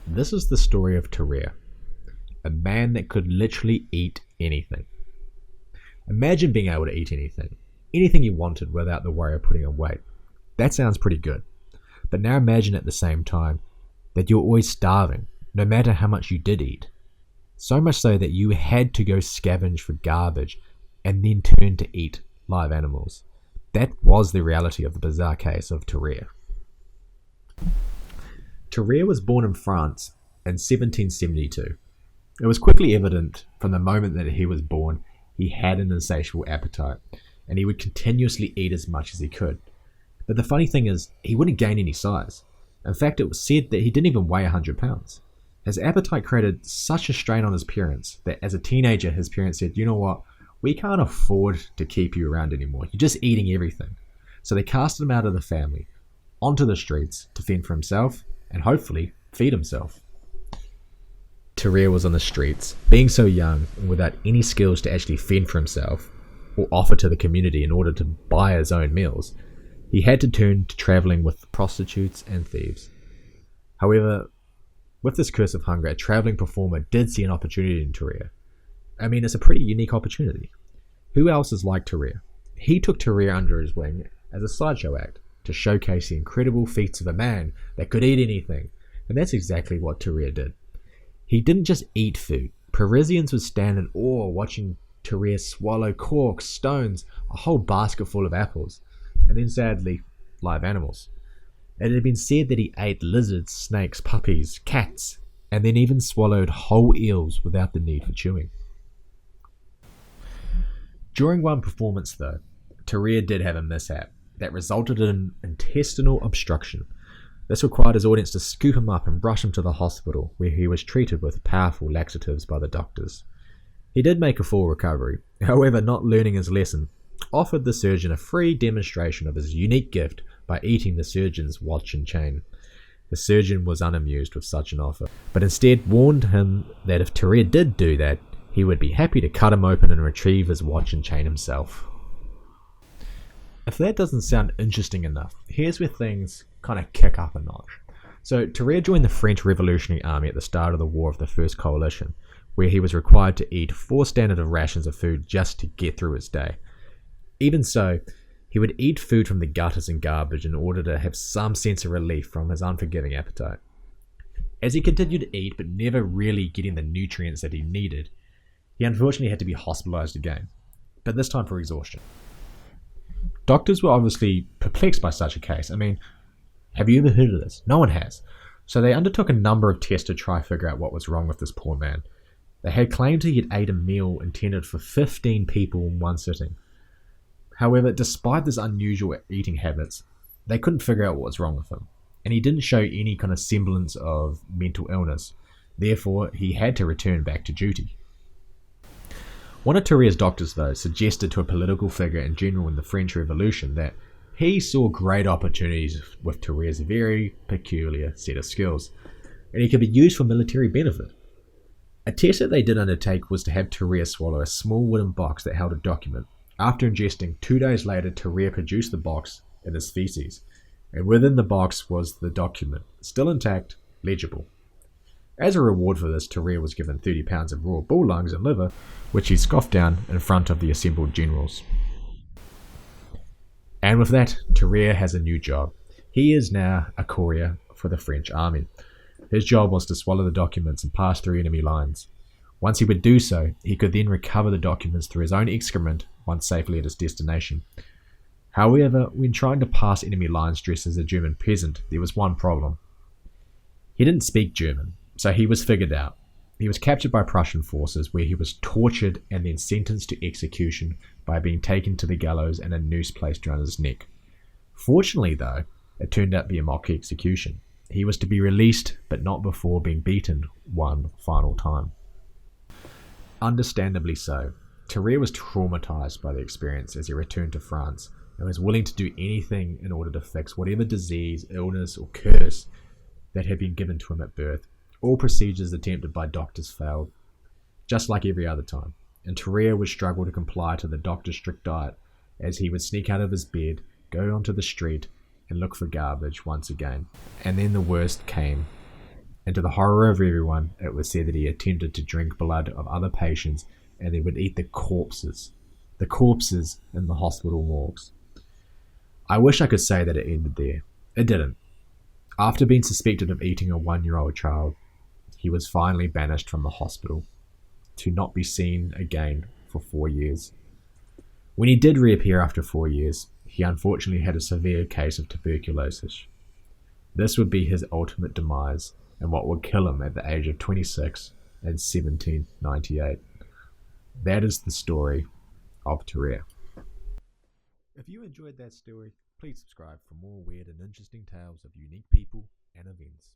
This is the story of Tarrare, a man that could literally eat anything. Imagine being able to eat anything you wanted without the worry of putting on weight. That sounds pretty good. But now imagine at the same time that you're always starving, no matter how much you did eat. So much so that you had to go scavenge for garbage and then turn to eat live animals. That was the reality of the bizarre case of Tarrare. Tarrare was born in France in 1772. It was quickly evident from the moment that he was born he had an insatiable appetite, and he would continuously eat as much as he could. But the funny thing is, he wouldn't gain any size. In fact, it was said that he didn't even weigh 100 pounds. His appetite created such a strain on his parents that as a teenager his parents said, "You know what, we can't afford to keep you around anymore. You're just eating everything." So they cast him out of the family, onto the streets to fend for himself and hopefully feed himself. Tarrare was on the streets, being so young and without any skills to actually fend for himself or offer to the community in order to buy his own meals. He had to turn to travelling with prostitutes and thieves. However, with this curse of hunger, a travelling performer did see an opportunity in Tarrare. I mean, it's a pretty unique opportunity. Who else is like Tarrare? He took Tarrare under his wing as a sideshow act to showcase the incredible feats of a man that could eat anything, and that's exactly what Tarrare did. He didn't just eat food. Parisians would stand in awe watching Tarrare swallow corks, stones, a whole basket full of apples, and then sadly, live animals. It had been said that he ate lizards, snakes, puppies, cats, and then even swallowed whole eels without the need for chewing. During one performance though, Tarrare did have a mishap that resulted in intestinal obstruction. This required his audience to scoop him up and rush him to the hospital, where he was treated with powerful laxatives by the doctors. He did make a full recovery, however, not learning his lesson, offered the surgeon a free demonstration of his unique gift by eating the surgeon's watch and chain. The surgeon was unamused with such an offer, but instead warned him that if Tarrare did do that, he would be happy to cut him open and retrieve his watch and chain himself. If that doesn't sound interesting enough, here's where things kind of kick up a notch. So Tarrare joined the French Revolutionary Army at the start of the War of the First Coalition, where he was required to eat 4 standard of rations of food just to get through his day. Even so, he would eat food from the gutters and garbage in order to have some sense of relief from his unforgiving appetite. As he continued to eat but never really getting the nutrients that he needed, he unfortunately had to be hospitalized again, but this time for exhaustion. Doctors were obviously perplexed by such a case. I mean, have you ever heard of this? No one has. So they undertook a number of tests to try to figure out what was wrong with this poor man. They had claimed he had ate a meal intended for 15 people in one sitting. However, despite his unusual eating habits, they couldn't figure out what was wrong with him, and he didn't show any kind of semblance of mental illness. Therefore, he had to return back to duty. One of Tarrare's doctors, though, suggested to a political figure in general in the French Revolution that he saw great opportunities with Tarrare's very peculiar set of skills, and he could be used for military benefit. A test that they did undertake was to have Tarrare swallow a small wooden box that held a document. After ingesting, 2 days later, Tarrare produced the box in his feces, and within the box was the document, still intact, legible. As a reward for this, Tarrare was given 30 pounds of raw bull lungs and liver, which he scoffed down in front of the assembled generals. And with that, Tarrare has a new job. He is now a courier for the French army. His job was to swallow the documents and pass through enemy lines. Once he would do so, he could then recover the documents through his own excrement once safely at his destination. However, when trying to pass enemy lines dressed as a German peasant, there was one problem. He didn't speak German, so he was figured out. He was captured by Prussian forces, where he was tortured and then sentenced to execution by being taken to the gallows and a noose placed around his neck. Fortunately, though, it turned out to be a mock execution. He was to be released, but not before being beaten one final time. Understandably so, Tarrare was traumatized by the experience as he returned to France and was willing to do anything in order to fix whatever disease, illness, or curse that had been given to him at birth. All procedures attempted by doctors failed, just like every other time, and Tarrare would struggle to comply to the doctor's strict diet as he would sneak out of his bed, go onto the street, and look for garbage once again. And then the worst came. And to the horror of everyone, it was said that he attempted to drink blood of other patients and then would eat the corpses in the hospital morgues. I wish I could say that it ended there. It didn't. After being suspected of eating a 1-year-old child, he was finally banished from the hospital to not be seen again for 4 years. When he did reappear after 4 years, he unfortunately had a severe case of tuberculosis. This would be his ultimate demise and what would kill him at the age of 26 in 1798. That is the story of Tarrare. If you enjoyed that story, please subscribe for more weird and interesting tales of unique people and events.